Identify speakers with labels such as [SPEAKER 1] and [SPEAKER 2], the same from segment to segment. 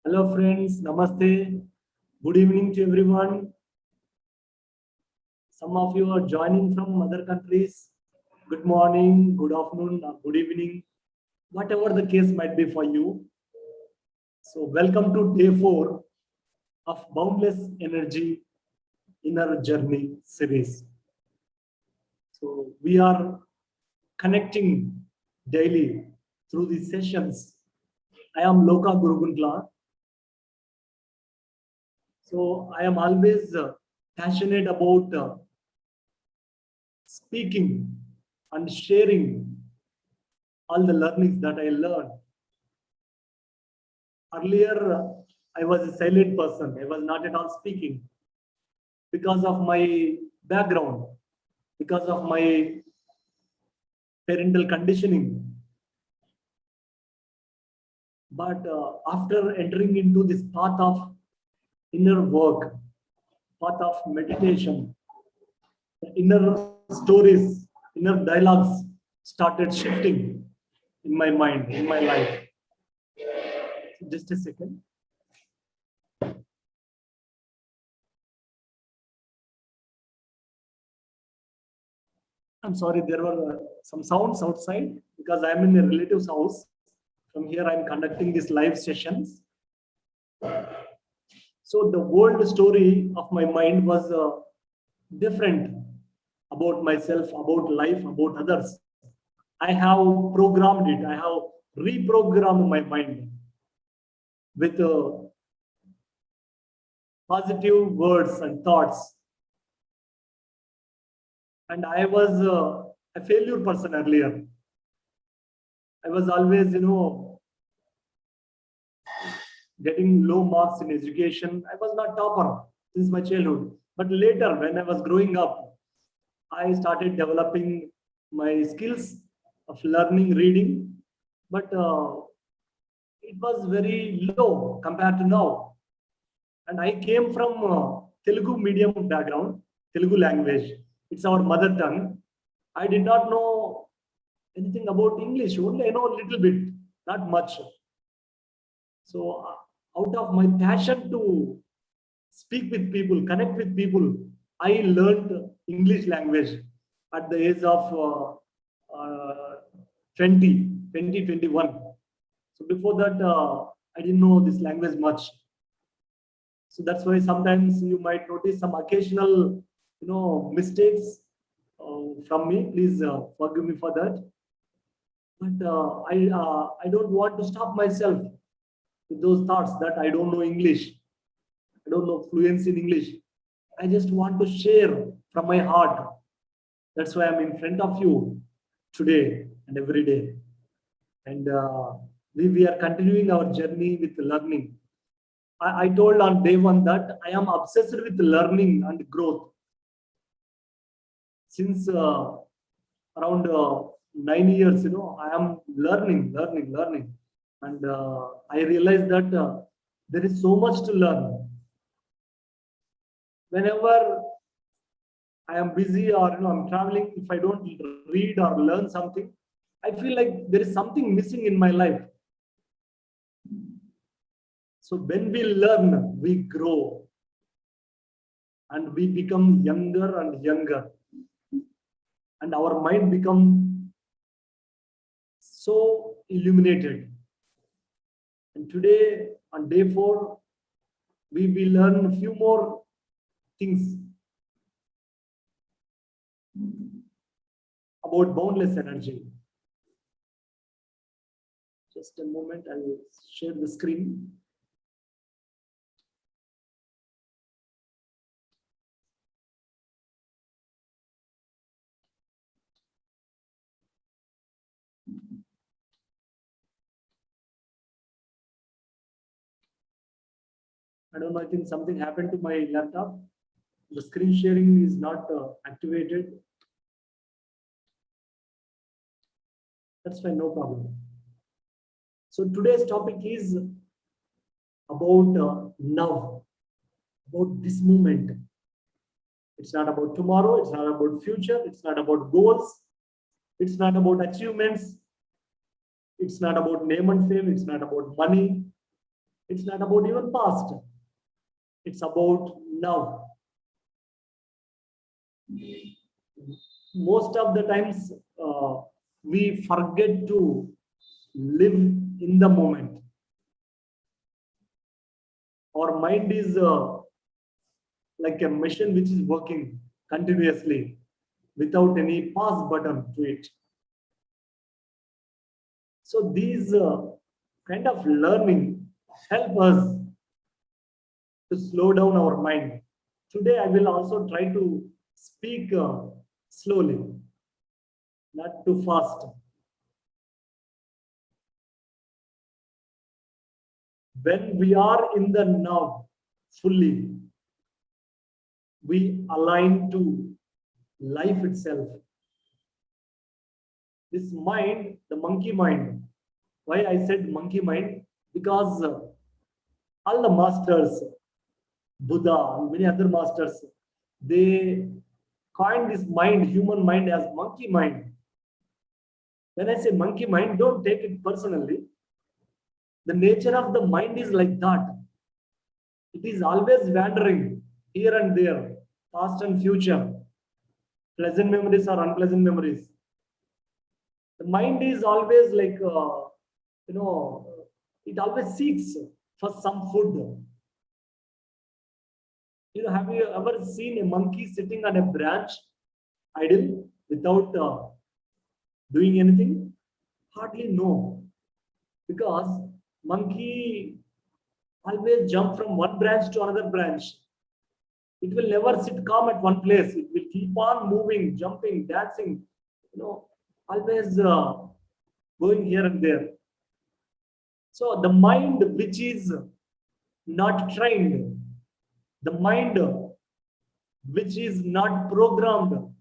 [SPEAKER 1] Hello friends, Namaste. Good evening to everyone. Some of you are joining from other countries. Good morning, good afternoon, or good evening, whatever the case might be for you. So welcome to day 4 of Boundless Energy Inner Journey series. So we are connecting daily through these sessions. I am Loka Guruguntla. So I am always passionate about speaking and sharing all the learnings that I learned. Earlier, I was a silent person. I was not at all speaking because of my background, because of my parental conditioning. But after entering into this path of inner work, path of meditation, the inner stories, inner dialogues started shifting in my mind, in my life. Just a second. I'm sorry, there were some sounds outside because I'm in a relative's house. From here, I'm conducting these live sessions. So the world story of my mind was different about myself, about life, about others. I have programmed it. I have reprogrammed my mind with positive words and thoughts. And I was a failure person earlier. I was always, getting low marks in education. I was not topper since my childhood. But later, when I was growing up, I started developing my skills of learning, reading. But it was very low compared to now. And I came from Telugu medium background, Telugu language. It's our mother tongue. I did not know anything about English. Only I know a little bit, not much. So out of my passion to speak with people, connect with people, I learned English language at the age of 21. So before that, I didn't know this language much. So that's why sometimes you might notice some occasional, mistakes from me. Please forgive me for that. But I don't want to stop myself with those thoughts that I don't know English. I don't know fluency in English. I just want to share from my heart. That's why I'm in front of you today and every day. And we are continuing our journey with learning. I told on day 1 that I am obsessed with learning and growth. Since around 9 years, I am learning. And I realized that there is so much to learn. Whenever I am busy or I'm traveling, if I don't read or learn something, I feel like there is something missing in my life. So when we learn, we grow and we become younger and younger, and our mind become so illuminated. And today on day 4, we will learn a few more things about boundless energy. Just a moment, I will share the screen. I don't know, I think something happened to my laptop. The screen sharing is not activated. That's fine, no problem. So today's topic is about now, about this moment. It's not about tomorrow, it's not about future, it's not about goals, it's not about achievements, it's not about name and fame, it's not about money, it's not about even past. It's about now. Most of the times we forget to live in the moment. Our mind is like a machine which is working continuously without any pause button to it. So these kind of learning help us to slow down our mind. Today I will also try to speak slowly, not too fast. When we are in the now fully, we align to life itself. This mind, the monkey mind. Why I said monkey mind? Because all the masters, Buddha, and many other masters, they coined this mind, human mind, as monkey mind. When I say monkey mind, don't take it personally. The nature of the mind is like that. It is always wandering here and there, past and future, pleasant memories or unpleasant memories. The mind is always like, it always seeks for some food. Have you ever seen a monkey sitting on a branch, idle, without doing anything? Hardly no, because monkey always jump from one branch to another branch. It will never sit calm at one place. It will keep on moving, jumping, dancing, always going here and there. So the mind which is not trained, the mind which is not programmed,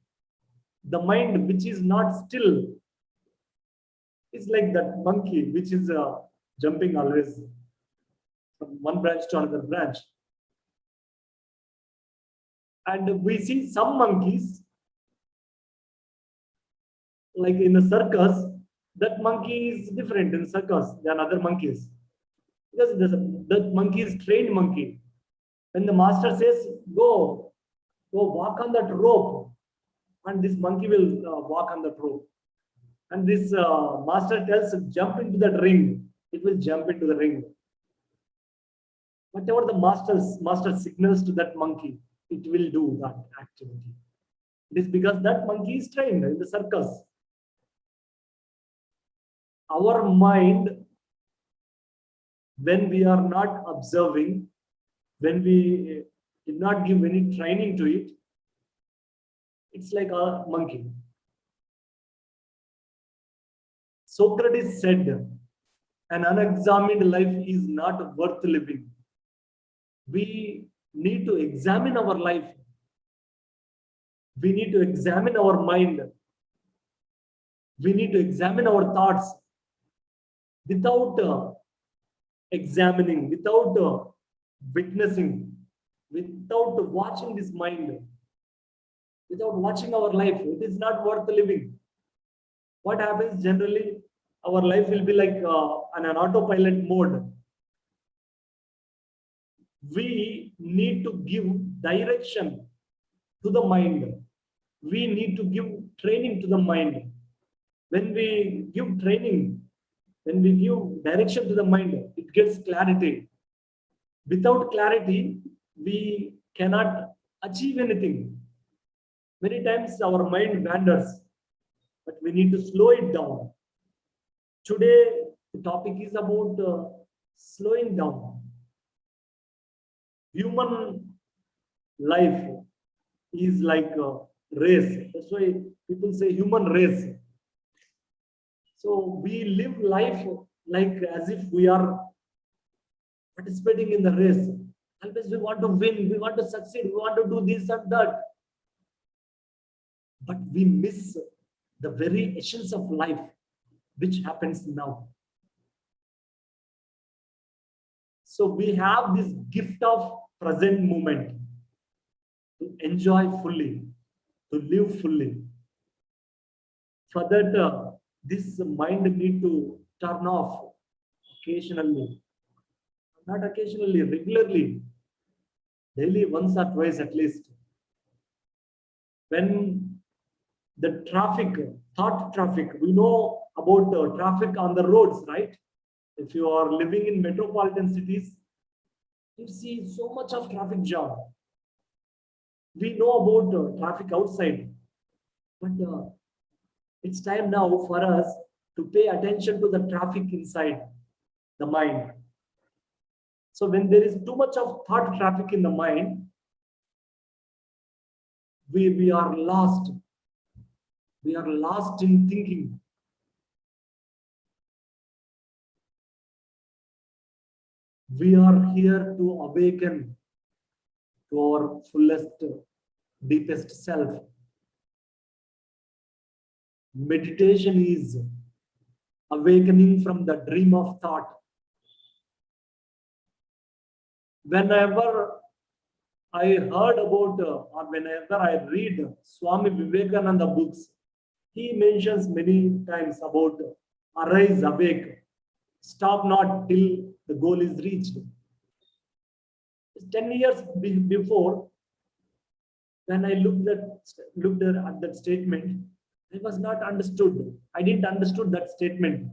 [SPEAKER 1] the mind which is not still, is like that monkey which is jumping always from one branch to another branch. And we see some monkeys, like in a circus, that monkey is different in circus than other monkeys. Because that monkey is trained monkey. When the master says, go walk on that rope, and this monkey will walk on that rope. And this master tells, jump into that ring, it will jump into the ring. Whatever the master signals to that monkey, it will do that activity. It is because that monkey is trained in the circus. Our mind, when we are not observing, when we did not give any training to it, it's like a monkey. Socrates said, an unexamined life is not worth living. We need to examine our life. We need to examine our mind. We need to examine our thoughts. without examining, without witnessing, without watching this mind, without watching our life, it is not worth living. What happens generally? Our life will be like on an autopilot mode. We need to give direction to the mind. We need to give training to the mind. When we give training, when we give direction to the mind, it gets clarity. Without clarity, we cannot achieve anything. Many times our mind wanders, but we need to slow it down. Today, the topic is about slowing down. Human life is like a race. That's why people say human race. So we live life like as if we are participating in the race. Always we want to win, we want to succeed, we want to do this and that. But we miss the very essence of life, which happens now. So we have this gift of present moment to enjoy fully, to live fully. For that, this mind need to turn off occasionally, not occasionally, regularly, daily, once or twice at least. When the traffic, thought traffic, we know about traffic on the roads, right? If you are living in metropolitan cities, you see so much of traffic jam. We know about traffic outside, but it's time now for us to pay attention to the traffic inside the mind. So when there is too much of thought traffic in the mind, we are lost. We are lost in thinking. We are here to awaken to our fullest, deepest self. Meditation is awakening from the dream of thought. Whenever I heard about, or whenever I read Swami Vivekananda books, he mentions many times about arise, awake, stop not till the goal is reached. 10 years before, when I looked at that statement, I was not understood. I didn't understood that statement.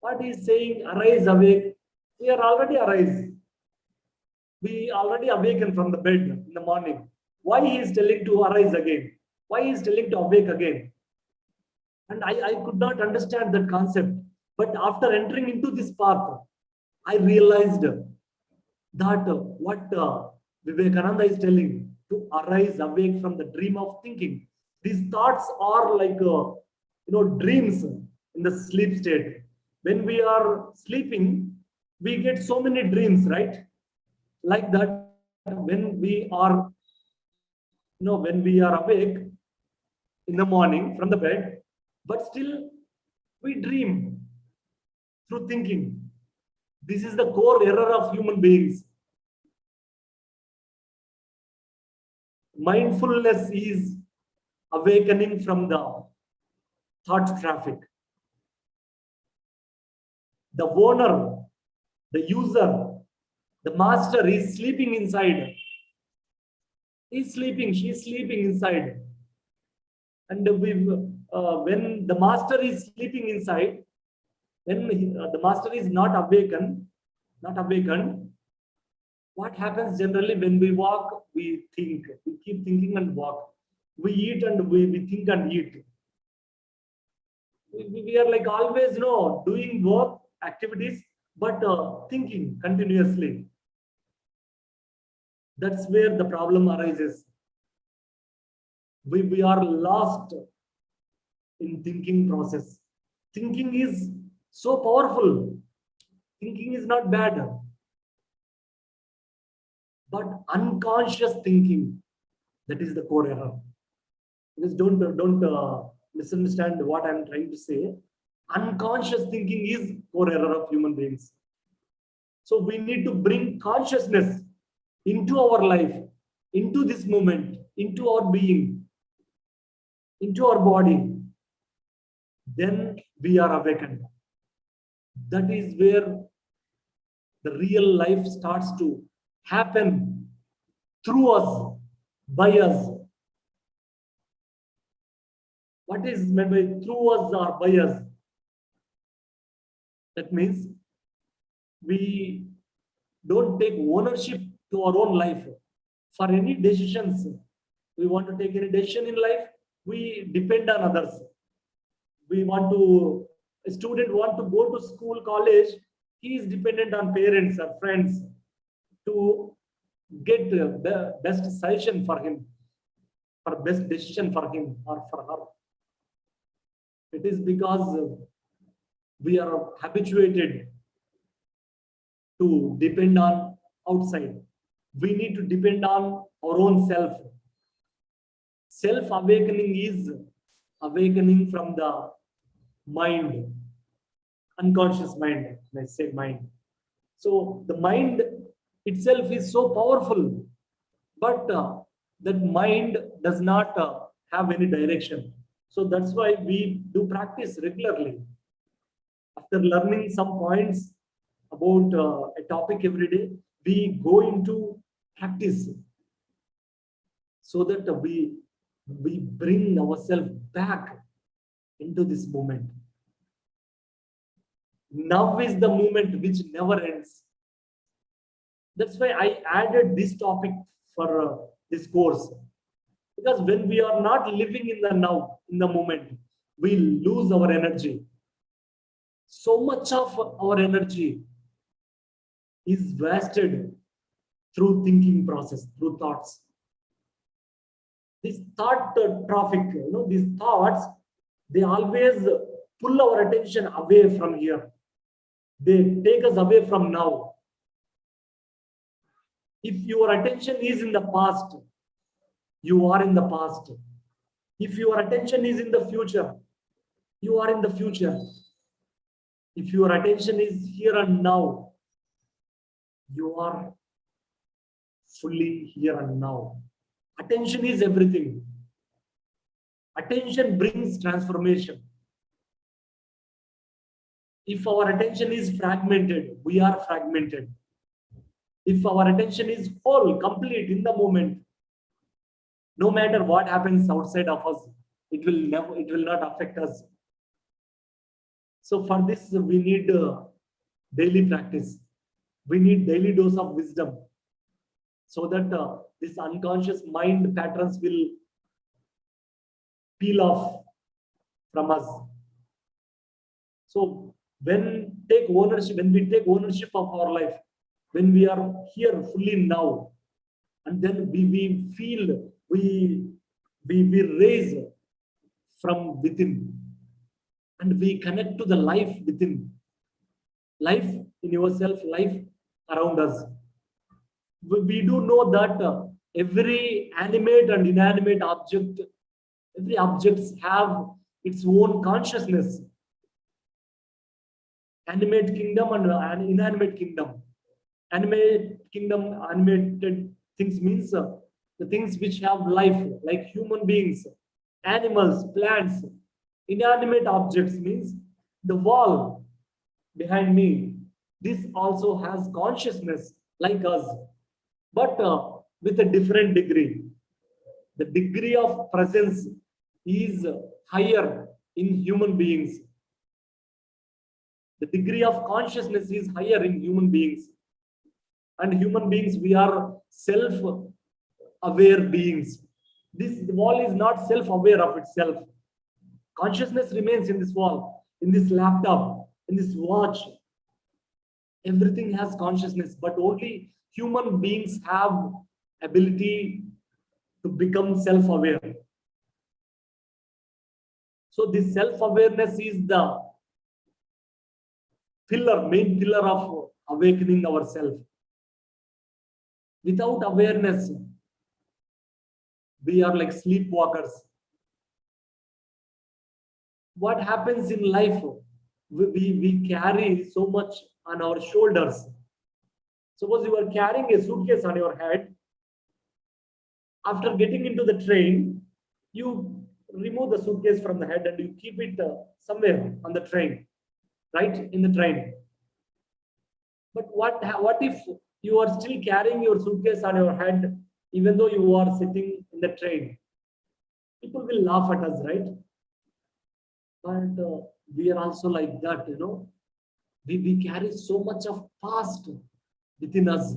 [SPEAKER 1] What he is saying, arise, awake, we are already arise. We already awaken from the bed in the morning. Why he is telling to arise again? Why he is telling to awake again? And I could not understand that concept. But after entering into this path, I realized that what Vivekananda is telling, to arise, awake from the dream of thinking. These thoughts are like dreams in the sleep state. When we are sleeping, we get so many dreams, right? Like that, when we are awake in the morning from the bed, but still we dream through thinking. This is the core error of human beings. Mindfulness is awakening from the thought traffic. The owner, the user, the master is sleeping inside. He's sleeping, she's sleeping inside. And when the master is sleeping inside, when the master is not awakened, what happens generally when we walk, we think, we keep thinking and walk. We eat and we think and eat. We are like always, doing work, activities, but thinking continuously. That's where the problem arises. We are lost in thinking process. Thinking is so powerful. Thinking is not bad. But unconscious thinking, that is the core error. Because don't misunderstand what I'm trying to say. Unconscious thinking is core error of human beings. So we need to bring consciousness into our life, into this moment, into our being, into our body. Then we are awakened. That is where the real life starts to happen through us, by us. What is meant by through us or by us? That means we don't take ownership to our own life. For any decisions, we want to take any decision in life, we depend on others. We want to, a student want to go to school, college, he is dependent on parents or friends to get the best suggestion for him, for best decision for him or for her. It is because we are habituated to depend on outside. We need to depend on our own self. Self-awakening is awakening from the mind, unconscious mind, let's say mind. So the mind itself is so powerful, but that mind does not have any direction. So that's why we do practice regularly. After learning some points about a topic every day, we go into practice so that we bring ourselves back into this moment. Now is the moment which never ends. That's why I added this topic for this course. Because when we are not living in the now, in the moment, we lose our energy. So much of our energy is wasted through thinking process, through thoughts. This thought traffic, these thoughts, they always pull our attention away from here. They take us away from now. If your attention is in the past, you are in the past. If your attention is in the future, you are in the future. If your attention is here and now, you are fully here and now. Attention is everything. Attention brings transformation. If our attention is fragmented, we are fragmented. If our attention is whole, complete in the moment, no matter what happens outside of us, it will not affect us. So for this, we need daily practice. We need daily dose of wisdom, so that this unconscious mind patterns will peel off from us. So when we take ownership of our life, when we are here fully now, and then we feel we raise from within, and we connect to the life within, life in yourself, life around us. We do know that every animate and inanimate object, every objects have its own consciousness. Animate kingdom and inanimate kingdom. Animate kingdom, animated things means the things which have life, like human beings, animals, plants. Inanimate objects means the wall behind me. This also has consciousness like us, but with a different degree. The degree of presence is higher in human beings. The degree of consciousness is higher in human beings. And human beings, we are self-aware beings. This wall is not self-aware of itself. Consciousness remains in this wall, in this laptop, in this watch. Everything has consciousness, but only human beings have ability to become self-aware. So this self-awareness is the main pillar of awakening ourselves. Without awareness, we are like sleepwalkers. What happens in life? we carry so much on our shoulders. Suppose you are carrying a suitcase on your head. After getting into the train, you remove the suitcase from the head and you keep it somewhere on the train, right? In the train. But what if you are still carrying your suitcase on your head, even though you are sitting in the train? People will laugh at us, right? But we are also like that, we carry so much of past within us.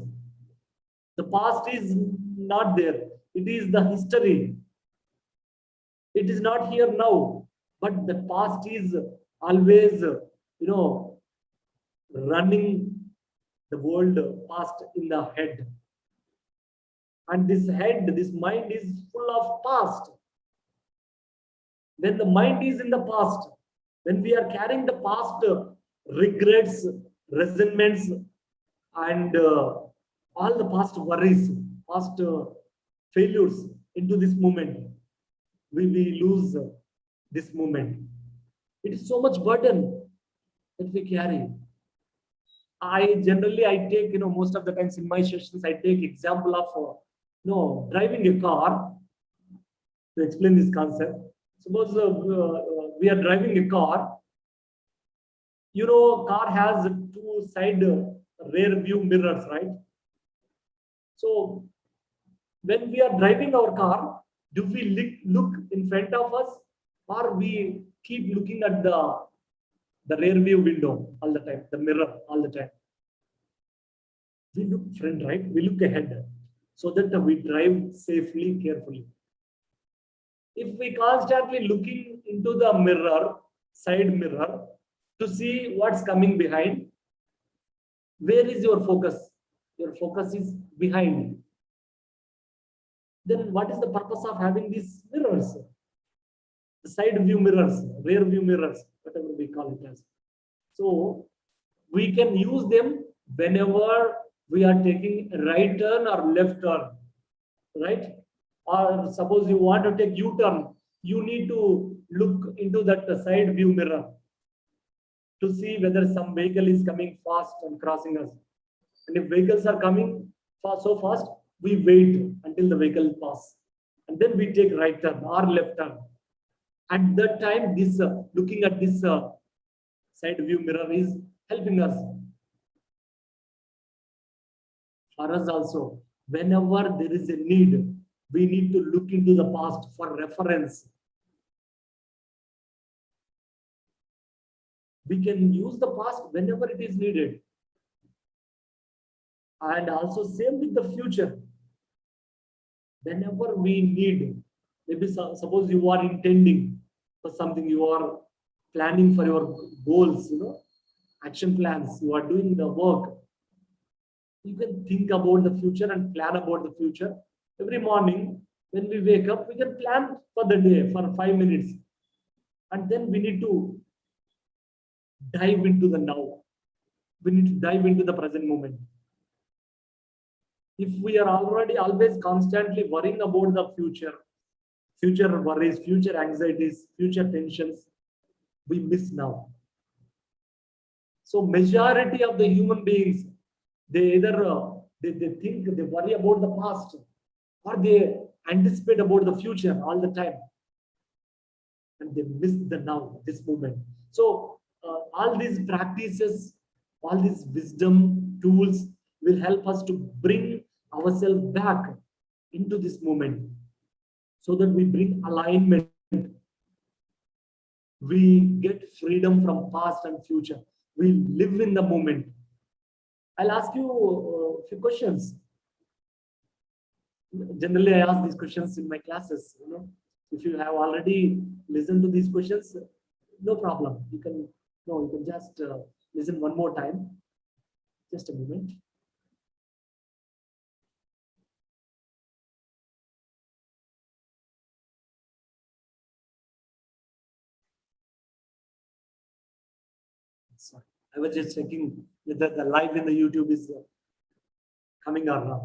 [SPEAKER 1] The past is not there. It is the history. It is not here now, but the past is always, running the world past in the head. And this mind is full of past. When the mind is in the past, when we are carrying the past regrets, resentments, and all the past worries, past failures into this moment, we lose this moment. It is so much burden that we carry. I take, most of the times in my sessions, I take example of, driving a car to explain this concept. Suppose we are driving a car. Car has two side rear view mirrors, right? So when we are driving our car, do we look in front of us, or we keep looking at the rear view window all the time, the mirror all the time? We look front, right? We look ahead so that we drive safely, carefully. If we constantly looking into the mirror, side mirror, to see what's coming behind, where is your focus? Your focus is behind. Then what is the purpose of having these mirrors? The side view mirrors, rear view mirrors, whatever we call it as. So we can use them whenever we are taking a right turn or left turn, right? Or suppose you want to take U-turn, you need to look into that side view mirror to see whether some vehicle is coming fast and crossing us. And if vehicles are coming so fast, we wait until the vehicle pass, and then we take right turn or left turn. At that time, this looking at this side view mirror is helping us. For us also, whenever there is a need, we need to look into the past for reference. We can use the past whenever it is needed. And also same with the future. Whenever we need, maybe suppose you are intending for something, you are planning for your goals, action plans, you are doing the work. You can think about the future and plan about the future. Every morning when we wake up, we can plan for the day for 5 minutes. And then we need to dive into the now. We need to dive into the present moment. If we are already always constantly worrying about the future worries, future anxieties, future tensions, we miss now. So majority of the human beings, they either they think, they worry about the past, or they anticipate about the future all the time, and they miss the now, this moment. So all these practices, all these wisdom tools will help us to bring ourselves back into this moment, so that we bring alignment. We get freedom from past and future. We live in the moment. I'll ask you a few questions. Generally, I ask these questions in my classes. If you have already listened to these questions, no problem. You can just listen one more time. Just a moment. Sorry, I was just checking whether the live in the YouTube is coming or not.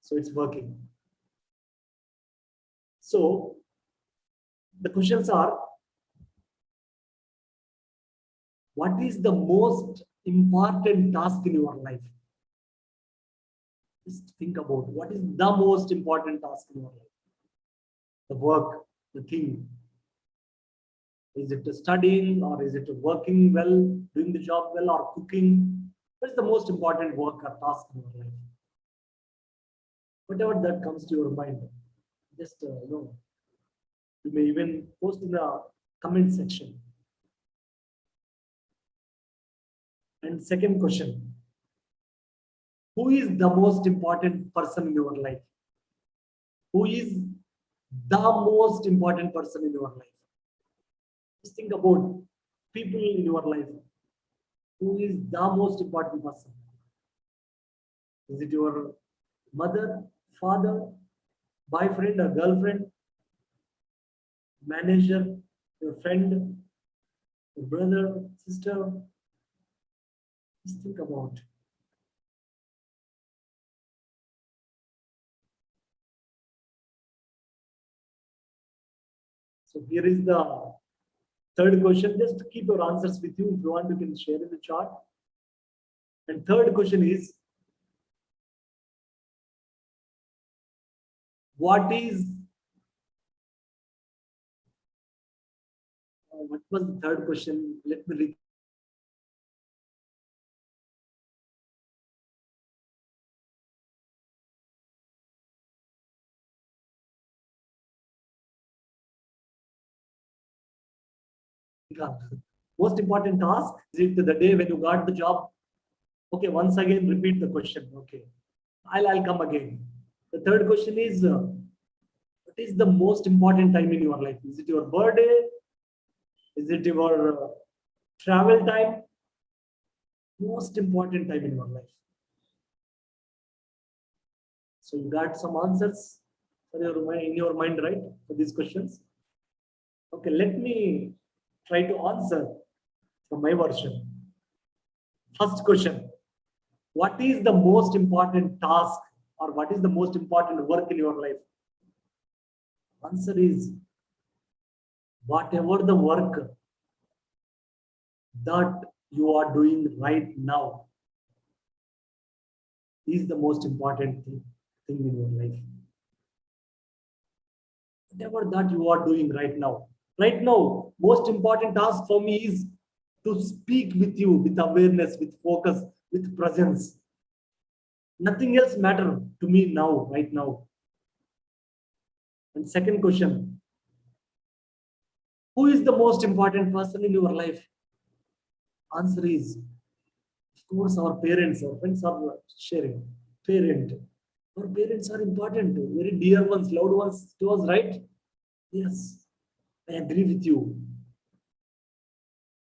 [SPEAKER 1] So it's working. So the questions are, What is the most important task in your life? Just think about what is the most important task in your life. The work, the thing. Is it studying, or is it working well, doing the job well, or cooking? What is the most important work or task in your life? Whatever that comes to your mind, just you may even post in the comment section. And second question, who is the most important person in your life? Who is the most important person in your life? Just think about people in your life. Who is the most important person? Is it your mother, father, boyfriend or girlfriend, manager, your friend, your brother, sister? Just think about. So here is the third question. Just keep your answers with you. If you want, you can share in the chat. And third question is, what is what was the third question? Let me read. Most important task? Is it the day when you got the job? Okay, once again, repeat the question. Okay, I'll come again. The third question is, what is the most important time in your life? Is it your birthday? Is it your travel time? Most important time in your life. So you got some answers for in your mind, right? For these questions. Okay, let me try to answer from my version. First question, what is the most important task, or what is the most important work in your life? Answer is, whatever the work that you are doing right now is the most important thing in your life. Whatever that you are doing right now. Right now, most important task for me is to speak with you with awareness, with focus, with presence. Nothing else matters to me now, right now. And second question, who is the most important person in your life? Answer is, of course, our parents. Our friends are sharing. Parent. Our parents are important, very dear ones, loved ones to us, right? Yes, I agree with you.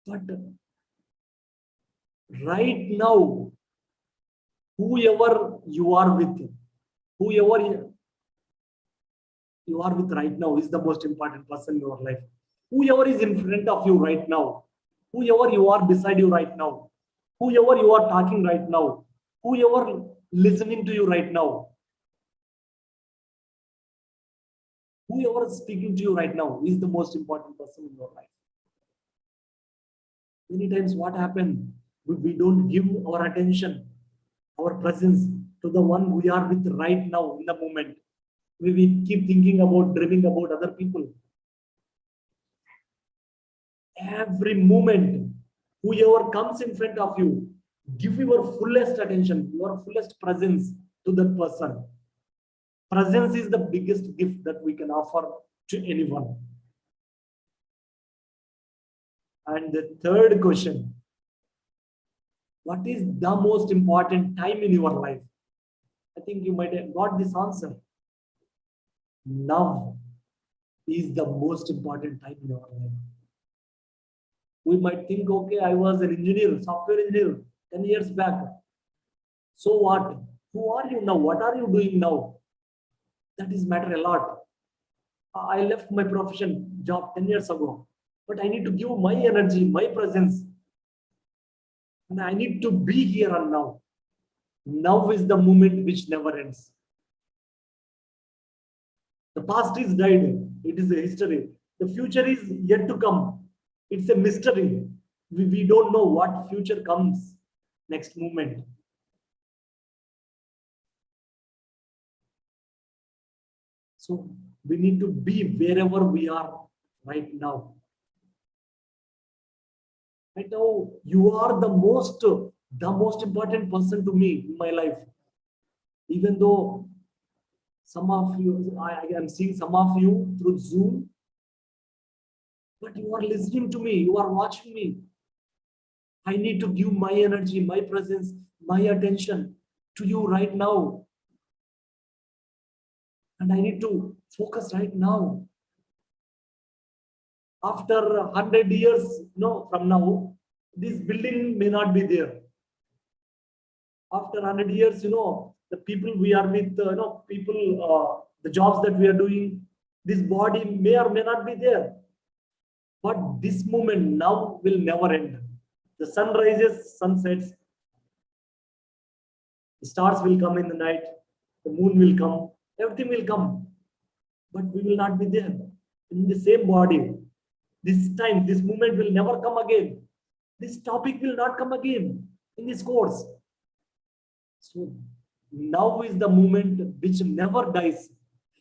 [SPEAKER 1] But right now, whoever you are with, whoever you are with right now is the most important person in your life. Whoever is in front of you right now, whoever you are beside you right now, whoever you are talking right now, whoever listening to you right now, whoever is speaking to you right now is the most important person in your life. Many times what happens, we don't give our attention, our presence to the one we are with right now in the moment. We keep thinking about, dreaming about other people. Every moment, whoever comes in front of you, give your fullest attention, your fullest presence to that person. Presence is the biggest gift that we can offer to anyone. And the third question, what is the most important time in your life? I think you might have got this answer. Now is the most important time in your life. We might think, okay, I was an engineer, software engineer 10 years back. So what? Who are you now? What are you doing now? That is matter a lot. I left my profession job 10 years ago, but I need to give my energy, my presence. And I need to be here and now. Now is the moment which never ends. The past is died. It is a history. The future is yet to come. It's a mystery. We don't know what future comes next moment. So we need to be wherever we are right now. Right now, you are the most important person to me in my life. Even though some of you, I am seeing some of you through Zoom, but you are listening to me, you are watching me. I need to give my energy, my presence, my attention to you right now. And I need to focus right now. After 100 years from now, this building may not be there. After 100 years, the people we are with, the jobs that we are doing, this body may or may not be there. But this moment now will never end. The sun rises, sun sets, the stars will come in the night, the moon will come, everything will come. But we will not be there in the same body. This time, this moment will never come again. This topic will not come again in this course. So now is the moment which never dies.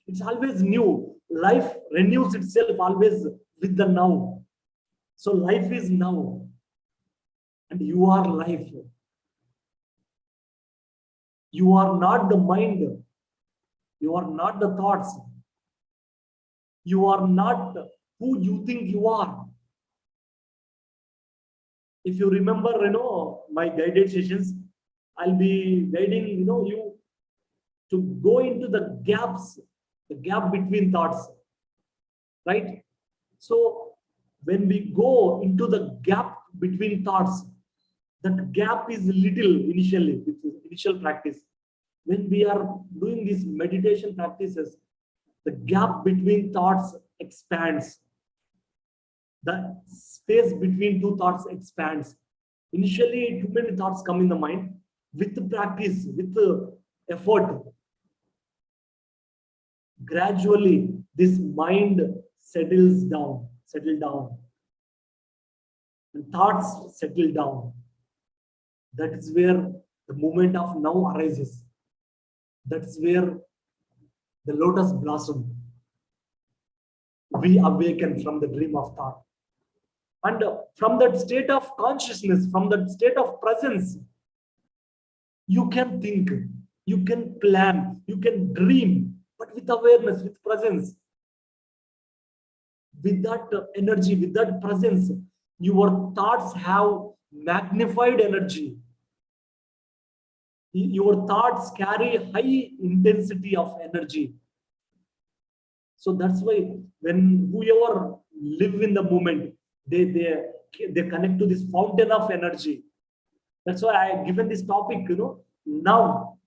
[SPEAKER 1] It's always new. Life renews itself always with the now. So life is now. And you are life. You are not the mind. You are not the thoughts. You are not who you think you are. If you remember, my guided sessions, I'll be guiding, you to go into the gaps, the gap between thoughts, right? So when we go into the gap between thoughts, that gap is little initially, with initial practice. When we are doing these meditation practices, the gap between thoughts expands. The space between two thoughts expands. Initially, too many thoughts come in the mind. With the practice, with the effort, gradually this mind settles down, and thoughts settle down. That is where the moment of now arises. That's where the lotus blossom. We awaken from the dream of thought. And from that state of consciousness, from that state of presence, you can think, you can plan, you can dream, but with awareness, with presence. With that energy, with that presence, your thoughts have magnified energy. Your thoughts carry high intensity of energy. So that's why when whoever live in the moment, they connect to this fountain of energy. That's why I given this topic, now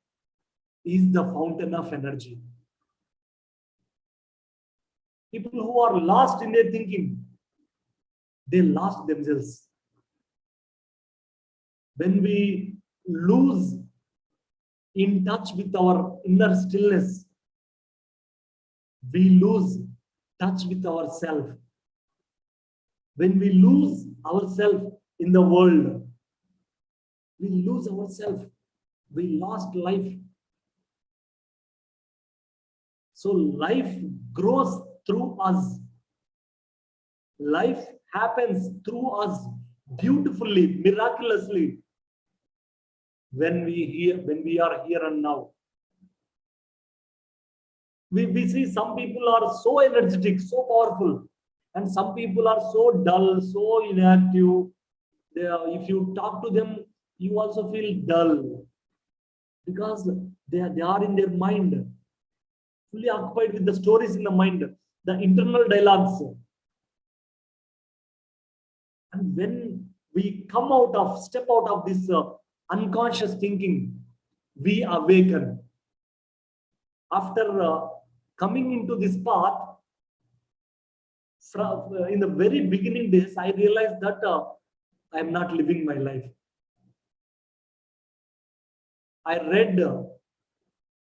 [SPEAKER 1] is the fountain of energy. People who are lost in their thinking, they lost themselves. When we lose in touch with our inner stillness, we lose touch with ourselves. When we lose ourselves in the world, we lose ourselves. We lost life. So life grows through us. Life happens through us beautifully, miraculously. When we are here and now. We see some people are so energetic, so powerful, and some people are so dull, so inactive. If you talk to them, you also feel dull because they are in their mind, fully occupied with the stories in the mind, the internal dialogues. And when we step out of this unconscious thinking, we awaken. After coming into this path, in the very beginning days, I realized that I am not living my life. I read a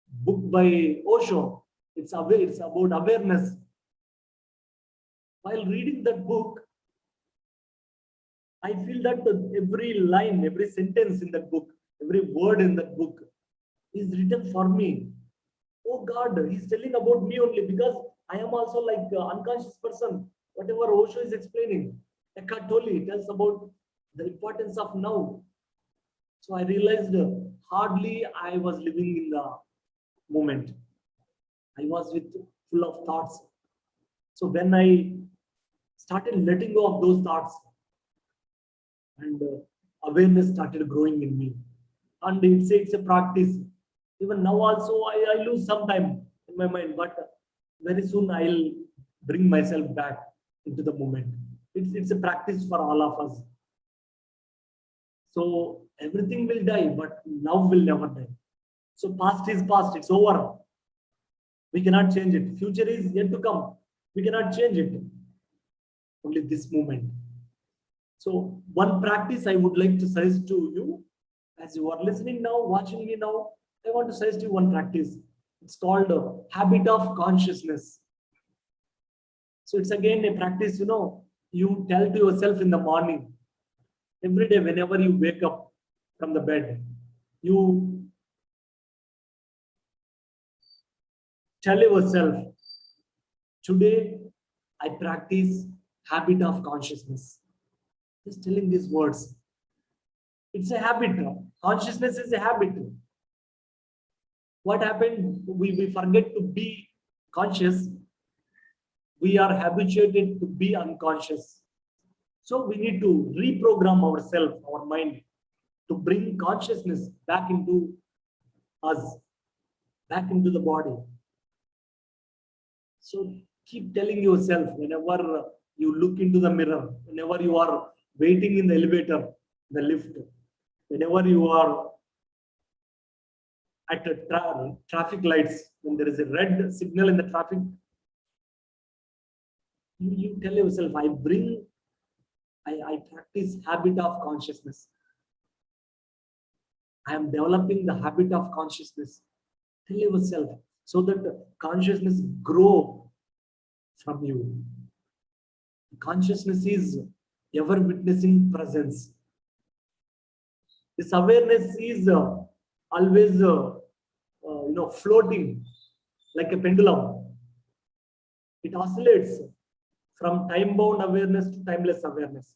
[SPEAKER 1] book by Osho. It's about awareness. While reading that book, I feel that every line, every sentence in that book, every word in that book is written for me. Oh God, he's telling about me only, because I am also like unconscious person. Whatever Osho is explaining, Eckhart Tolle tells about the importance of now. So I realized hardly I was living in the moment. I was with full of thoughts. So when I started letting go of those thoughts, and awareness started growing in me. And it's a practice. Even now also I lose some time in my mind, but very soon I'll bring myself back into the moment. It's a practice for all of us. So everything will die, but now will never die. So past is past, it's over. We cannot change it. Future is yet to come. We cannot change it. Only this moment. So one practice I would like to suggest to you, as you are listening now, watching me now, I want to suggest you one practice. It's called habit of consciousness. So it's again a practice, you tell to yourself in the morning, every day, whenever you wake up from the bed, you tell yourself, today I practice habit of consciousness. Just telling these words. It's a habit. Consciousness is a habit. What happened? We forget to be conscious. We are habituated to be unconscious. So we need to reprogram ourselves, our mind, to bring consciousness back into us, back into the body. So keep telling yourself, whenever you look into the mirror, whenever you are waiting in the elevator, the lift, whenever you are at traffic lights, when there is a red signal in the traffic, you tell yourself, I practice habit of consciousness. I am developing the habit of consciousness. Tell yourself, so that consciousness grow from you. Consciousness is ever witnessing presence. This awareness is always floating like a pendulum. It oscillates from time bound awareness to timeless awareness.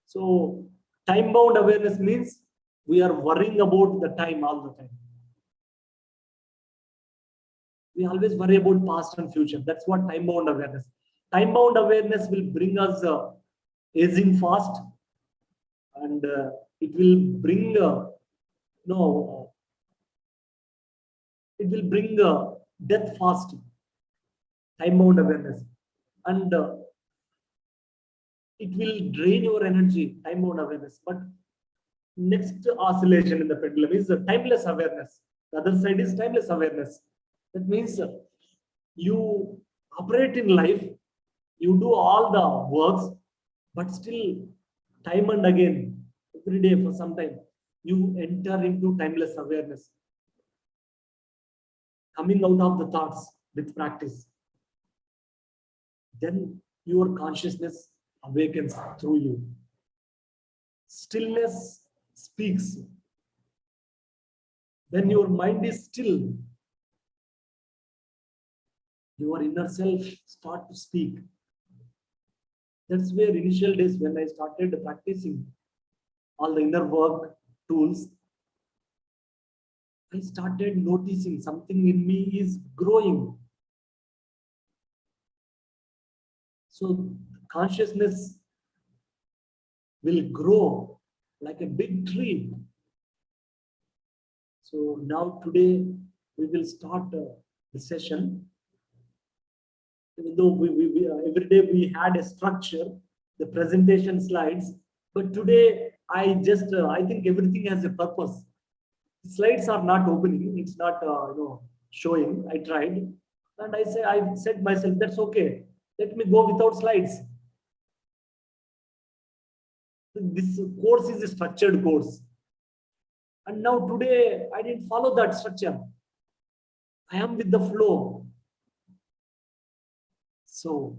[SPEAKER 1] So time bound awareness means we are worrying about the time all the time. We always worry about past and future. That's what time bound awareness. Time bound awareness will bring us aging fast, and it will bring death fast. Time bound awareness, and it will drain your energy. Time bound awareness. But next oscillation in the pendulum is timeless awareness. The other side is timeless awareness. That means you operate in life, you do all the works, but still time and again, every day for some time, you enter into timeless awareness. Coming out of the thoughts with practice. Then your consciousness awakens through you. Stillness speaks. When your mind is still, your inner self start to speak. That's where initial days when I started practicing all the inner work tools, I started noticing something in me is growing. So consciousness will grow like a big tree. So now today we will start the session. Even though every day we had a structure, the presentation slides, but today I think everything has a purpose. The slides are not opening, it's not showing. I tried, and I said myself, that's okay. Let me go without slides. This course is a structured course, and now today I didn't follow that structure. I am with the flow. So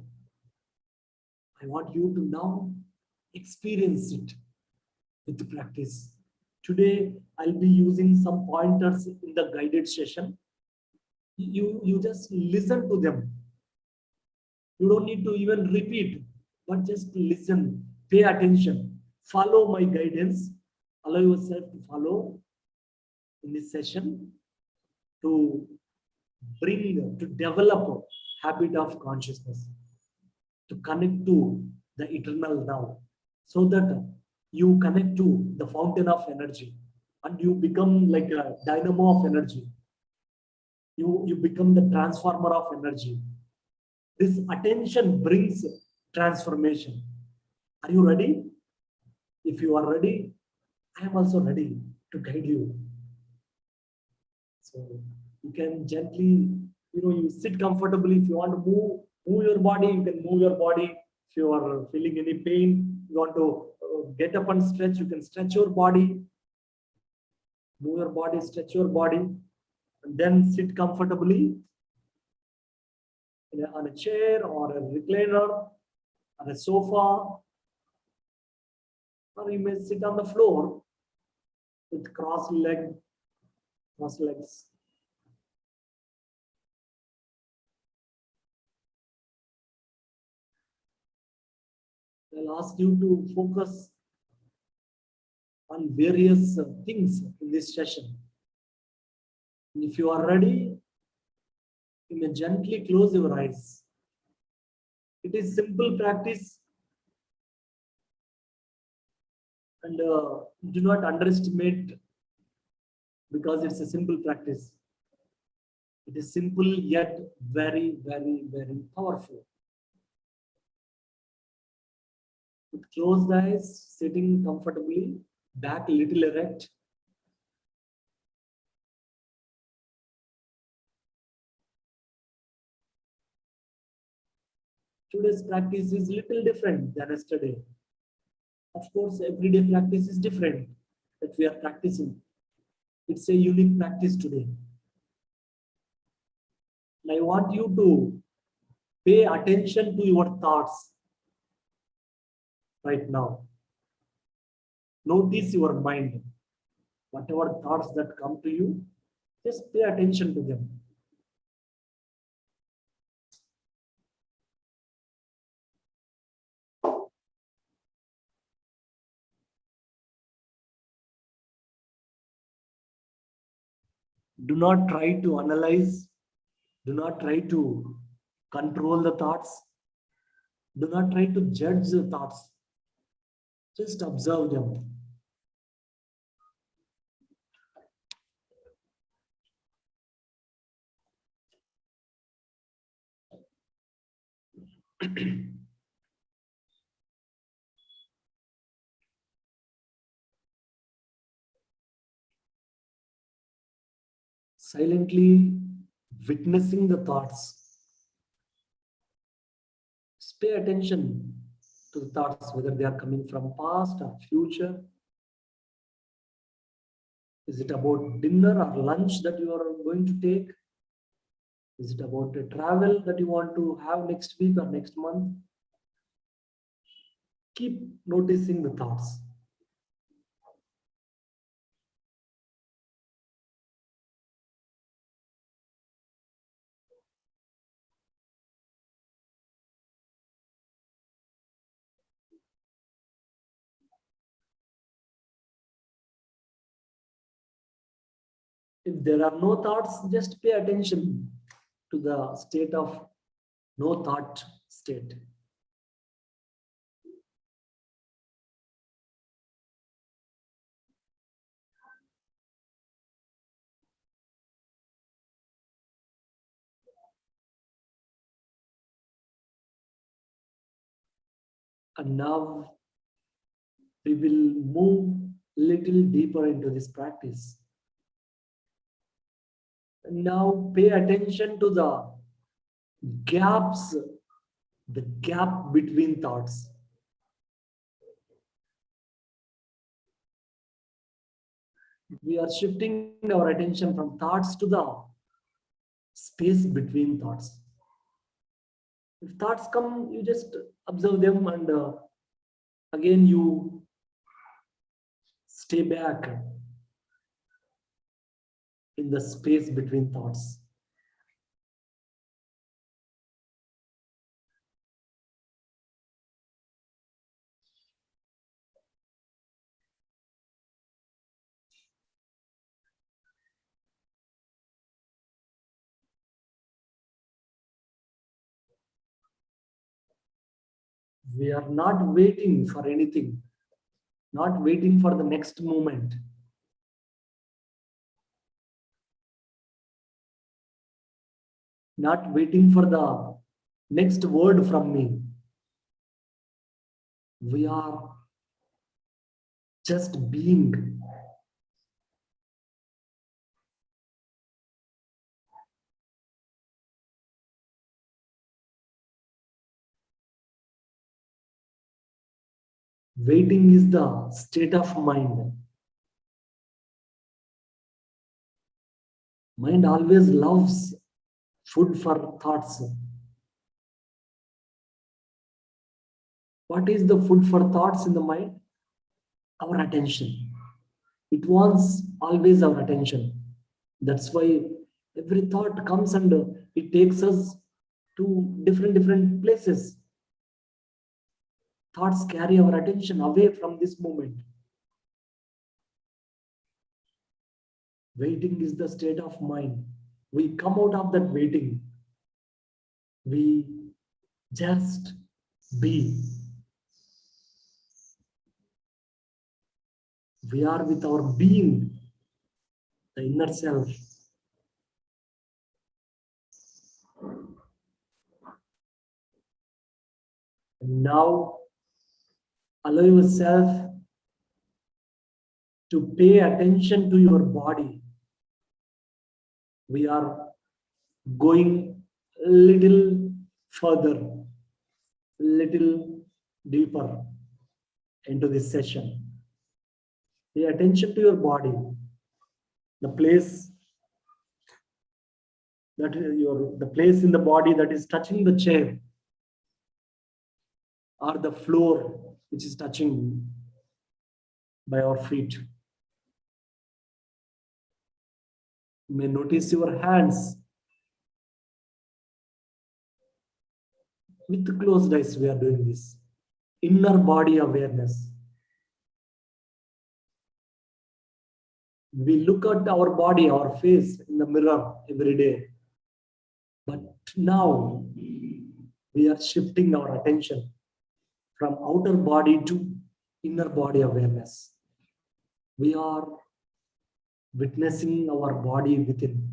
[SPEAKER 1] I want you to now Experience it with the practice. Today, I'll be using some pointers in the guided session. You just listen to them. You don't need to even repeat, but just listen, pay attention, follow my guidance, allow yourself to follow in this session to to develop a habit of consciousness, to connect to the eternal now, so that you connect to the fountain of energy and you become like a dynamo of energy. You become the transformer of energy. This attention brings transformation. Are you ready? If you are ready, I am also ready to guide you. So you can gently, you sit comfortably. If you want to move your body, you can move your body. If you are feeling any pain, you want to get up and stretch, you can stretch your body. Move your body, stretch your body, and then sit comfortably on a chair or a recliner, on a sofa, or you may sit on the floor with cross legs. I'll ask you to focus on various things in this session. And if you are ready, you may gently close your eyes. It is simple practice, and do not underestimate, because it's a simple practice. It is simple yet very, very, very powerful. With closed eyes, sitting comfortably, back a little erect. Today's practice is little different than yesterday. Of course, everyday practice is different that we are practicing. It's a unique practice today. And I want you to pay attention to your thoughts right now. Notice your mind. Whatever thoughts that come to you, just pay attention to them. Do not try to analyze. Do not try to control the thoughts. Do not try to judge the thoughts. Just observe them. Silently witnessing the thoughts. Just pay attention to the thoughts, whether they are coming from past or future. Is it about dinner or lunch that you are going to take? Is it about a travel that you want to have next week or next month? Keep noticing the thoughts. If there are no thoughts, just pay attention to the state of no thought state. And now we will move little deeper into this practice. And now pay attention to the gaps, the gap between thoughts. We are shifting our attention from thoughts to the space between thoughts. If thoughts come, you just observe them and Again, you stay back in the space between thoughts. We are not waiting for anything, not waiting for the next moment. Not waiting for the next word from me. We are just being. Waiting is the state of mind. Mind always loves food for thoughts. What is the food for thoughts in the mind? Our attention. It wants always our attention. That's why every thought comes and it takes us to different places. Thoughts carry our attention away from this moment. Waiting is the state of mind. We come out of that waiting. We just be. We are with our being, the inner self. And now, allow yourself to pay attention to your body. We are going a little further, little deeper into this session. Pay attention to your body, the place the place in the body that is touching the chair, or the floor which is touching by our feet. You may notice your hands. With closed eyes, we are doing this. Inner body awareness. We look at our body, our face in the mirror every day. But now we are shifting our attention from outer body to inner body awareness. We are witnessing our body within.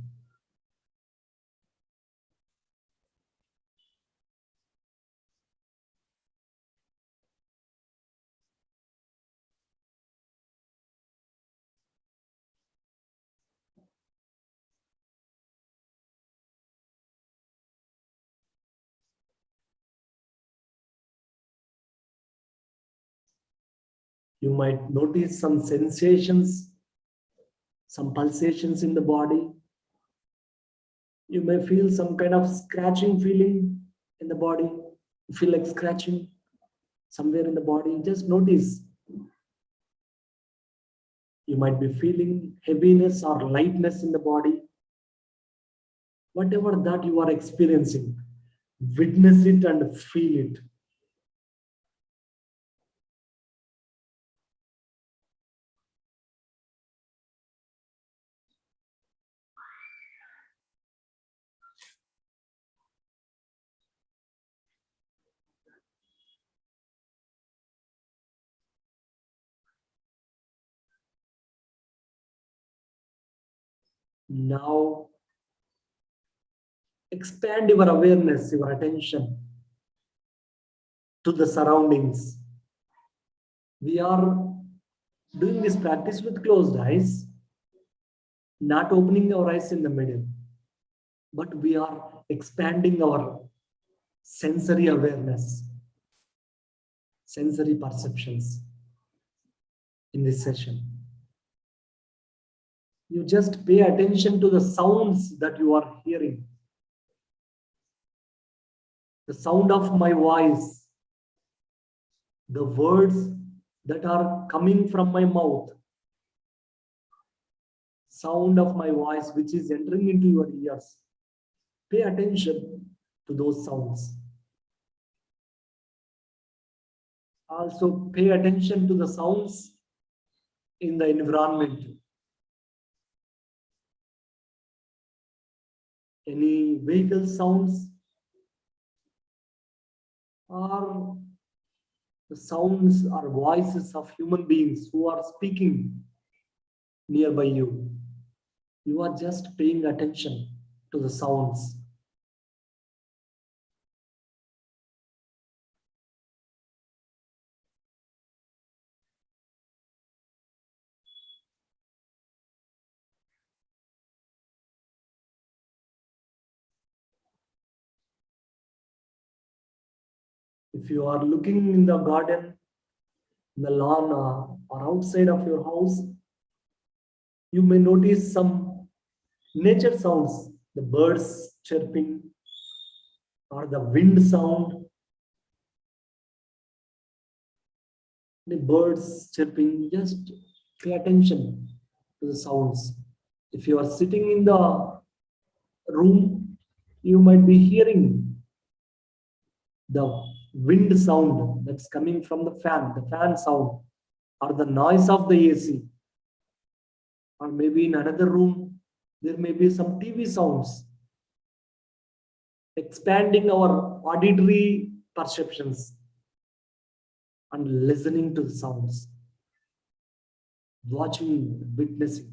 [SPEAKER 1] You might notice some sensations, some pulsations in the body. You may feel some kind of scratching feeling in the body. You feel like scratching somewhere in the body. Just notice. You might be feeling heaviness or lightness in the body. Whatever that you are experiencing, witness it and feel it. Now, expand your awareness, your attention to the surroundings. We are doing this practice with closed eyes, not opening our eyes in the middle, but we are expanding our sensory awareness, sensory perceptions in this session. You just pay attention to the sounds that you are hearing. The sound of my voice, the words that are coming from my mouth, sound of my voice which is entering into your ears. Pay attention to those sounds. Also pay attention to the sounds in the environment. Any vehicle sounds or the sounds or voices of human beings who are speaking nearby you. You are just paying attention to the sounds. If you are looking in the garden, in the lawn, or outside of your house, you may notice some nature sounds, the birds chirping or the wind sound, the birds chirping. Just pay attention to the sounds. If you are sitting in the room, you might be hearing the wind sound that's coming from the fan sound, or the noise of the AC. Or maybe in another room, there may be some TV sounds, expanding our auditory perceptions and listening to the sounds, watching, witnessing.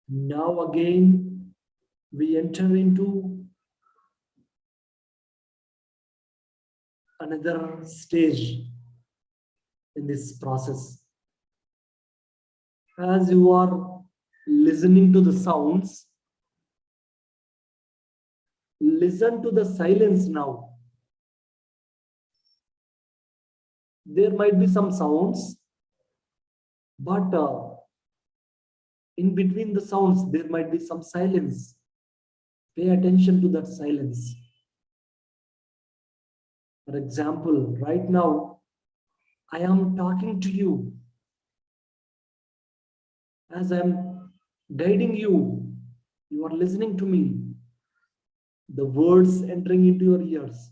[SPEAKER 1] Now again, we enter into another stage in this process. As you are listening to the sounds, listen to the silence now. There might be some sounds, but in between the sounds, there might be some silence. Pay attention to that silence. For example, right now, I am talking to you. As I am guiding you, you are listening to me. The words entering into your ears.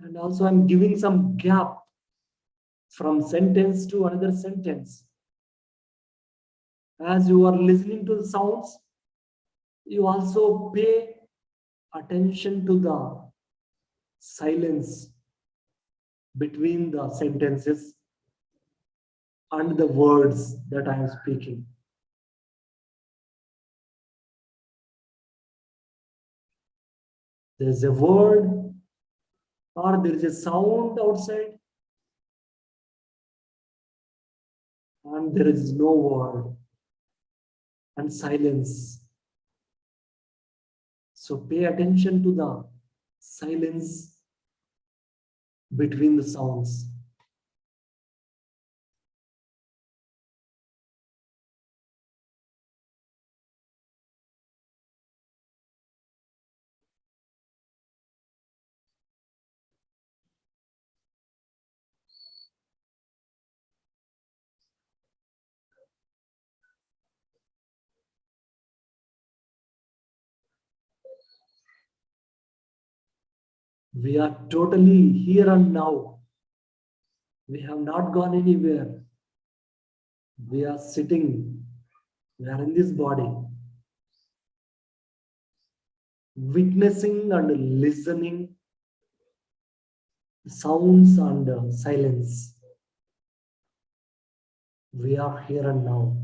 [SPEAKER 1] And also I'm giving some gap from sentence to another sentence. As you are listening to the sounds, you also pay attention to the silence between the sentences and the words that I am speaking. There is a word or there is a sound outside and there is no word and silence. So pay attention to the silence between the sounds. We are totally here and now. We have not gone anywhere. We are sitting. We are in this body. Witnessing and listening sounds and silence. We are here and now.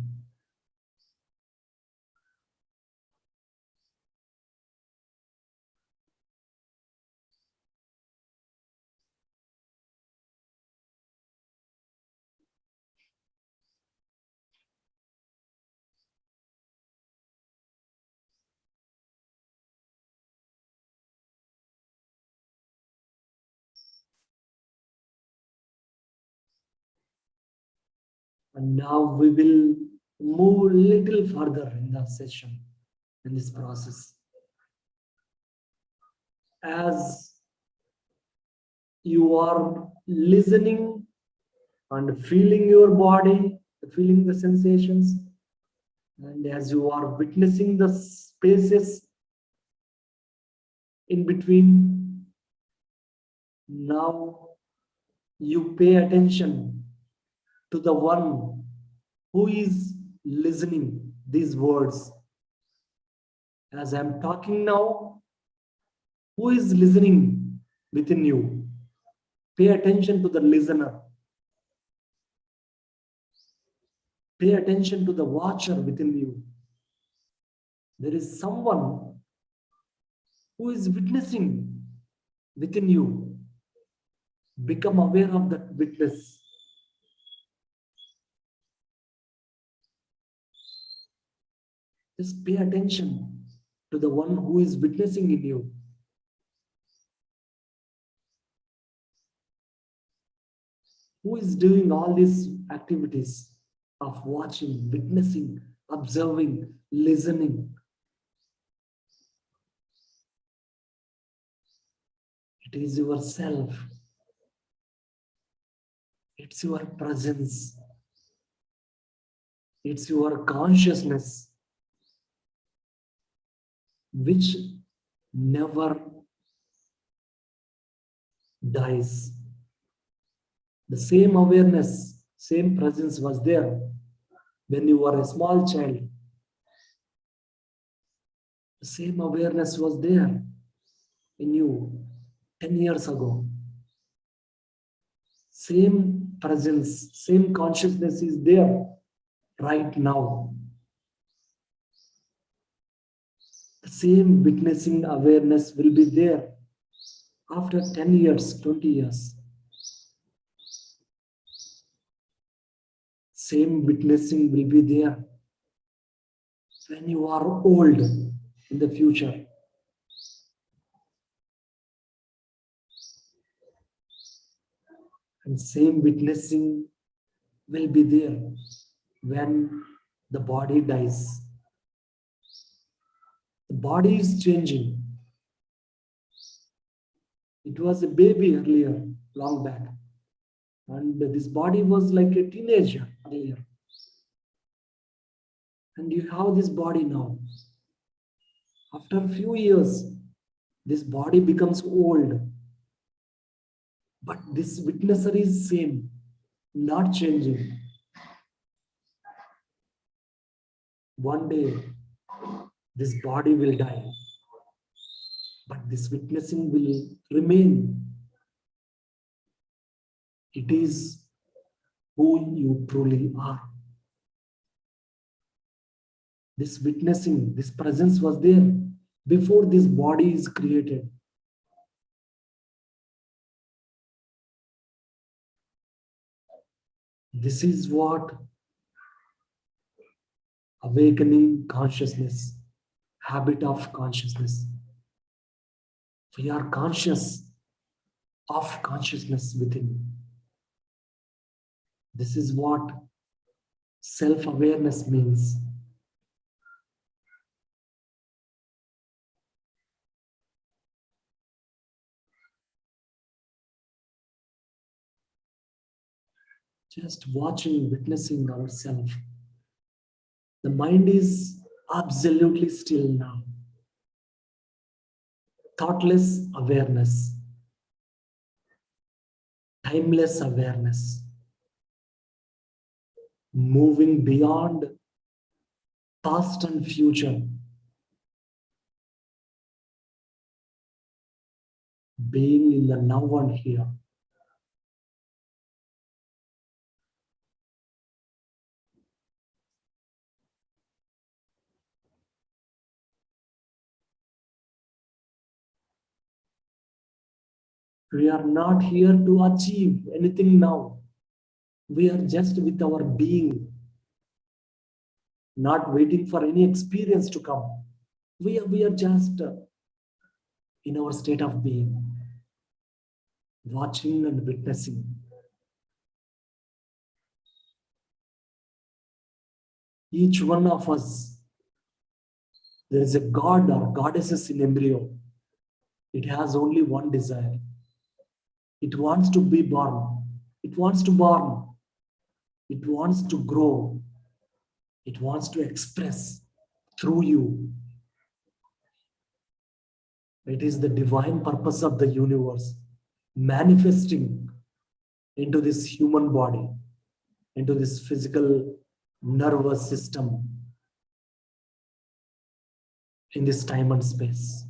[SPEAKER 1] And now we will move a little further in the session, in this process. As you are listening and feeling your body, feeling the sensations, and as you are witnessing the spaces in between, now you pay attention to the one who is listening these words. As I'm talking now, who is listening within you? Pay attention to the listener. Pay attention to the watcher within you. There is someone who is witnessing within you. Become aware of that witness. Just pay attention to the one who is witnessing in you. Who is doing all these activities of watching, witnessing, observing, listening. It is yourself. It's your presence. It's your consciousness, which never dies. The same awareness, same presence was there when you were a small child. The same awareness was there in you 10 years ago. Same presence, same consciousness is there right now. The same witnessing awareness will be there after 10 years, 20 years. Same witnessing will be there when you are old in the future. And same witnessing will be there when the body dies. The body is changing. It was a baby earlier, long back. And this body was like a teenager earlier. And you have this body now. After a few years, this body becomes old. But this witnesser is same, not changing. One day, this body will die. But this witnessing will remain. It is who you truly are. This witnessing, this presence was there before this body is created. This is what awakening consciousness, habit of consciousness. We are conscious of consciousness within. This is what self-awareness means. Just watching, witnessing ourselves. The mind is absolutely still now. Thoughtless awareness. Timeless awareness. Moving beyond past and future. Being in the now and here. We are not here to achieve anything now. We are just with our being, not waiting for any experience to come. We are just in our state of being, watching and witnessing. Each one of us, there is a god or goddesses in embryo. It has only one desire. It wants to be born. It wants to born. It wants to grow. It wants to express through you. It is the divine purpose of the universe manifesting into this human body, into this physical nervous system, in this time and space.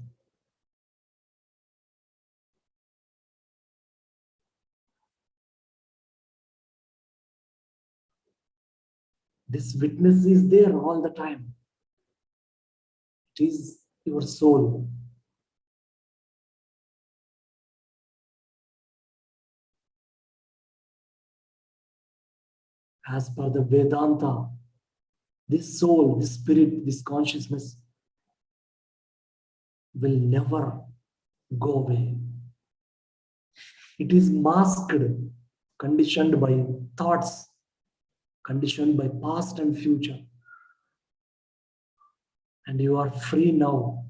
[SPEAKER 1] This witness is there all the time. It is your soul. As per the Vedanta, this soul, this spirit, this consciousness will never go away. It is masked, conditioned by thoughts, conditioned by past and future. And you are free now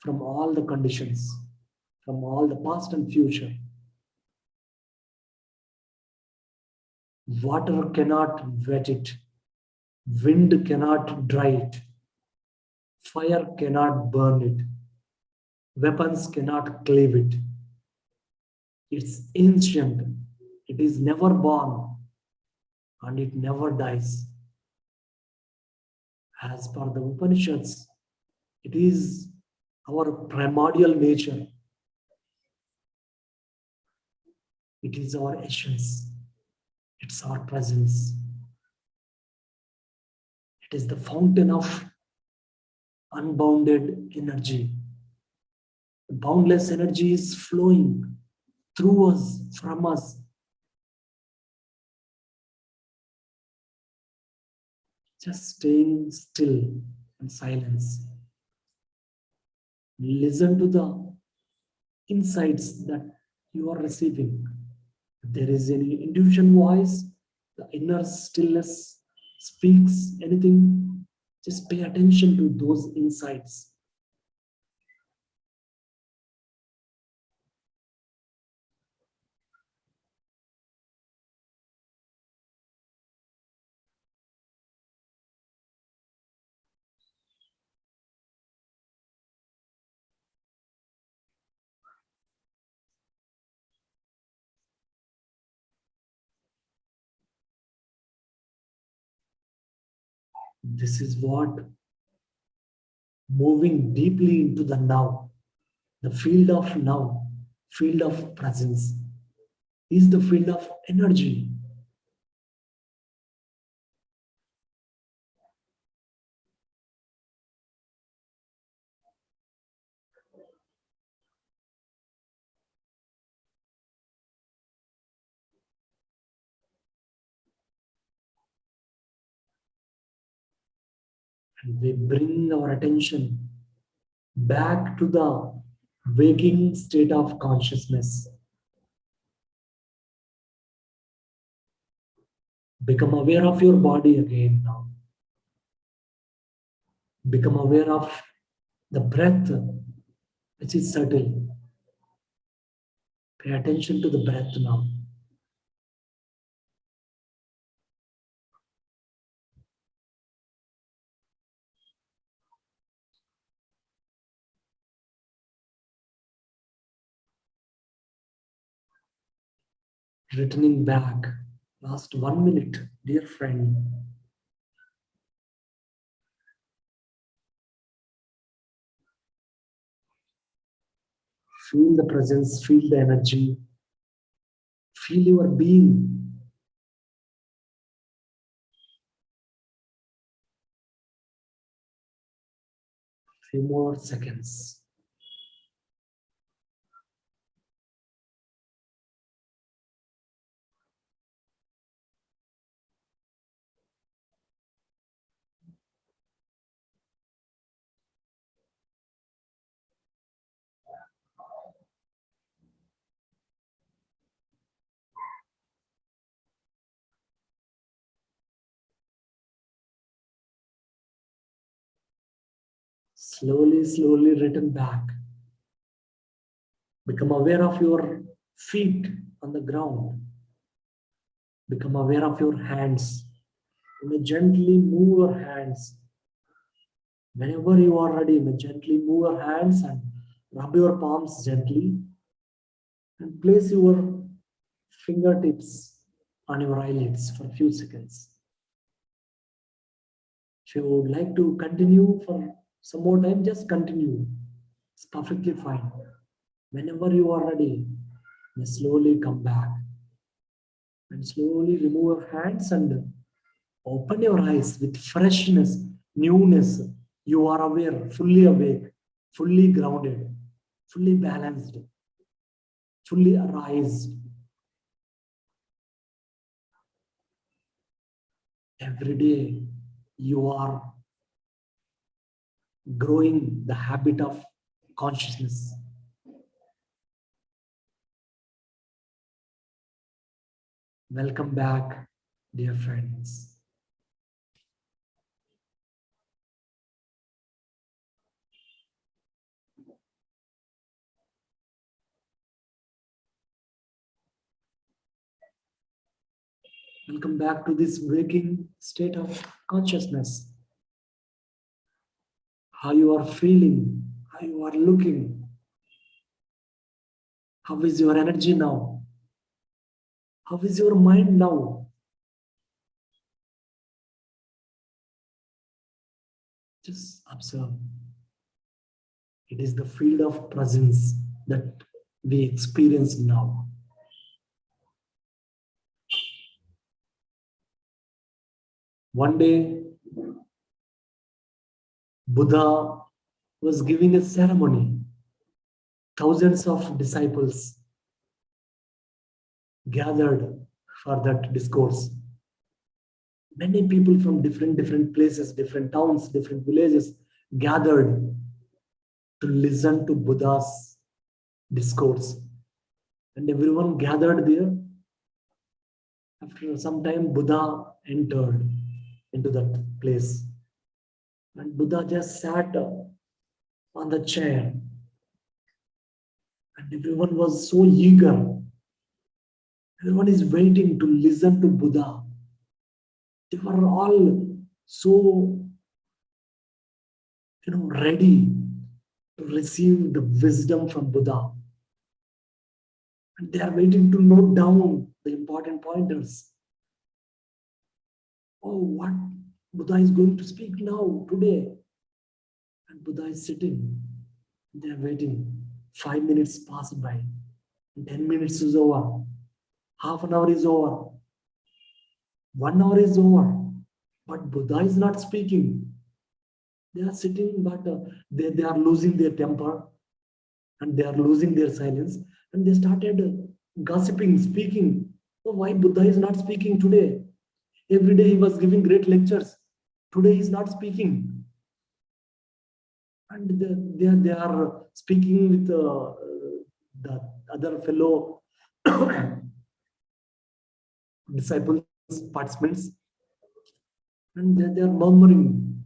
[SPEAKER 1] from all the conditions, from all the past and future. Water cannot wet it. Wind cannot dry it. Fire cannot burn it. Weapons cannot cleave it. It's ancient. It is never born and it never dies. As per the Upanishads, it is our primordial nature. It is our essence. It's our presence. It is the fountain of unbounded energy. The boundless energy is flowing through us, from us. Just staying still in silence. Listen to the insights that you are receiving. If there is any intuition voice, the inner stillness speaks anything, just pay attention to those insights. This is what moving deeply into the now, the field of now, field of presence, is the field of energy. And we bring our attention back to the waking state of consciousness. Become aware of your body again now. Become aware of the breath, which is subtle. Pay attention to the breath now. Returning back, last 1 minute, dear friend. Feel the presence, feel the energy, feel your being. Few more seconds. Slowly, slowly return back. Become aware of your feet on the ground. Become aware of your hands. You may gently move your hands. Whenever you are ready, you may gently move your hands and rub your palms gently and place your fingertips on your eyelids for a few seconds. If you would like to continue for some more time, just continue. It's perfectly fine. Whenever you are ready, you slowly come back and slowly remove your hands and open your eyes with freshness, newness. You are aware, fully awake, fully grounded, fully balanced, fully arised. Every day you are growing the habit of consciousness. Welcome back, dear friends. Welcome back to this waking state of consciousness. How you are feeling, how you are looking, how is your energy now? How is your mind now? Just observe. It is the field of presence that we experience now. One day, Buddha was giving a ceremony. Thousands of disciples gathered for that discourse. Many people from different places, different towns, different villages gathered to listen to Buddha's discourse. And everyone gathered there. After some time, Buddha entered into that place. And Buddha just sat on the chair. And everyone was so eager. Everyone is waiting to listen to Buddha. They were all so, ready to receive the wisdom from Buddha. And they are waiting to note down the important pointers. Oh, what Buddha is going to speak now, today. And Buddha is sitting. They are waiting. 5 minutes pass by. 10 minutes is over. Half an hour is over. 1 hour is over. But Buddha is not speaking. They are sitting, but they are losing their temper. And they are losing their silence. And they started gossiping, speaking. Oh, why Buddha is not speaking today? Every day he was giving great lectures. Today he is not speaking. And they are speaking with the other fellow disciples, participants. And they are murmuring,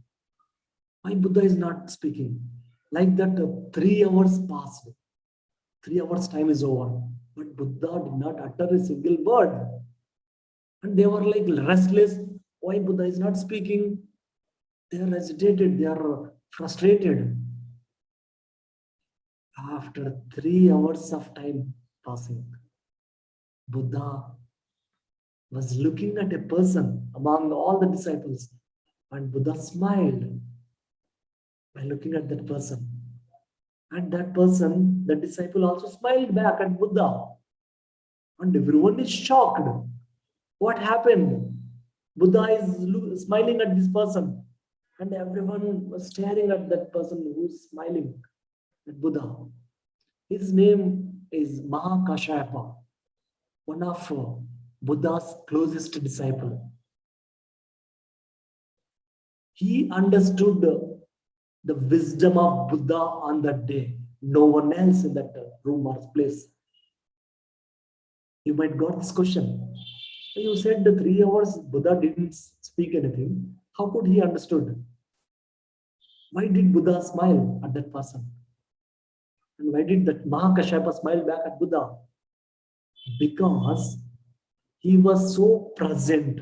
[SPEAKER 1] why Buddha is not speaking? Like that, 3 hours passed. 3 hours time is over. But Buddha did not utter a single word. And they were like restless. Why Buddha is not speaking? They are agitated. They are frustrated. After 3 hours of time passing, Buddha was looking at a person among all the disciples. And Buddha smiled by looking at that person. And that person, the disciple, also smiled back at Buddha. And everyone is shocked. What happened? Buddha is smiling at this person. And everyone was staring at that person who's smiling at Buddha. His name is Mahakashyapa, one of Buddha's closest disciple. He understood the wisdom of Buddha on that day. No one else in that room or place. You might got this question. You said the 3 hours Buddha didn't speak anything. How could he understood? Why did Buddha smile at that person? And why did that Mahakashyapa smile back at Buddha? Because he was so present,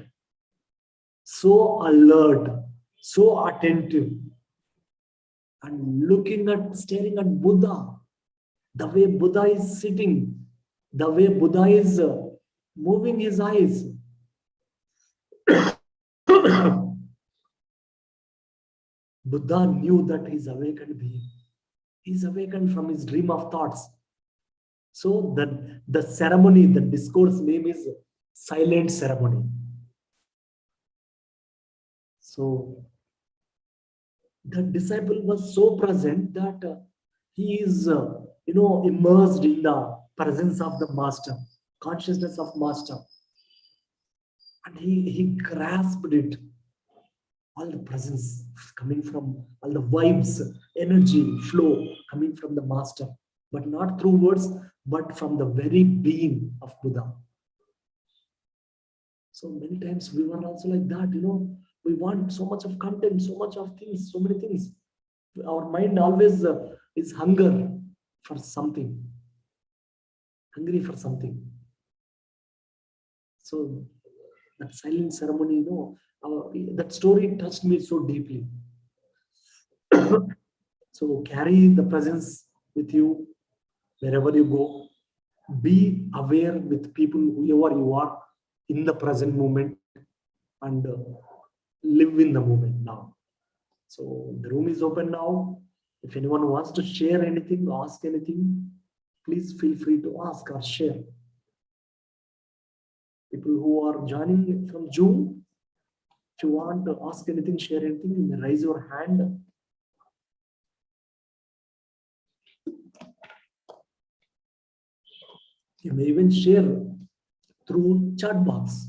[SPEAKER 1] so alert, so attentive, and staring at Buddha, the way Buddha is sitting, the way Buddha is moving his eyes. Buddha knew that he's awakened being. He's awakened from his dream of thoughts. So the ceremony, the discourse name is silent ceremony. So the disciple was so present that he is, immersed in the presence of the master, consciousness of master. And he grasped it. All the presence coming from, all the vibes, energy, flow coming from the master, but not through words, but from the very being of Buddha. So many times we want also like that, we want so much of content, so much of things, so many things. Our mind always is hunger for something, hungry for something. So that silent ceremony, that story touched me so deeply. So carry the presence with you wherever you go. Be aware with people, whoever you are, in the present moment, and live in the moment now. So the room is open now. If anyone wants to share anything, ask anything, please feel free to ask or share. People who are joining from Zoom, if you want to ask anything, share anything, you may raise your hand. You may even share through chat box.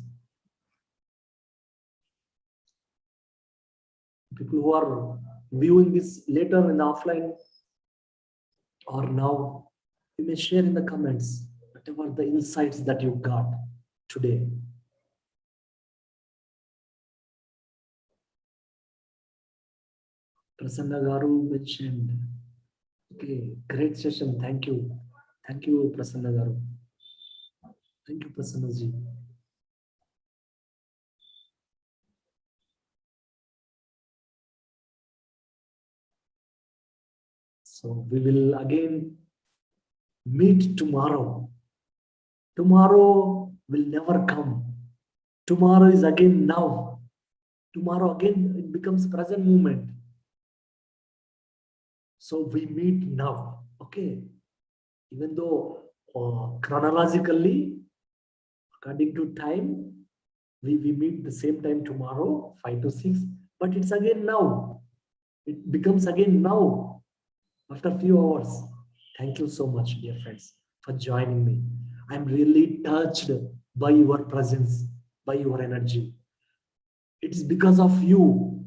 [SPEAKER 1] People who are viewing this later in the offline or now, you may share in the comments whatever the insights that you got today. Prasanna Garu mentioned. Okay, great session. Thank you. Thank you, Prasanna Garu. Thank you, Prasanna ji. So we will again meet tomorrow. Tomorrow will never come. Tomorrow is again now. Tomorrow again it becomes present moment. So we meet now. Okay. Even though chronologically, according to time, we meet the same time tomorrow, 5 to 6, but it's again now. It becomes again now after a few hours. Thank you so much, dear friends, for joining me. I'm really touched by your presence, by your energy. It is because of you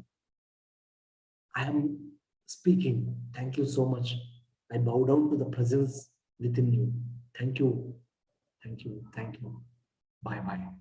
[SPEAKER 1] I am speaking. Thank you so much. I bow down to the presence within you. Thank you. Thank you. Thank you. Bye bye.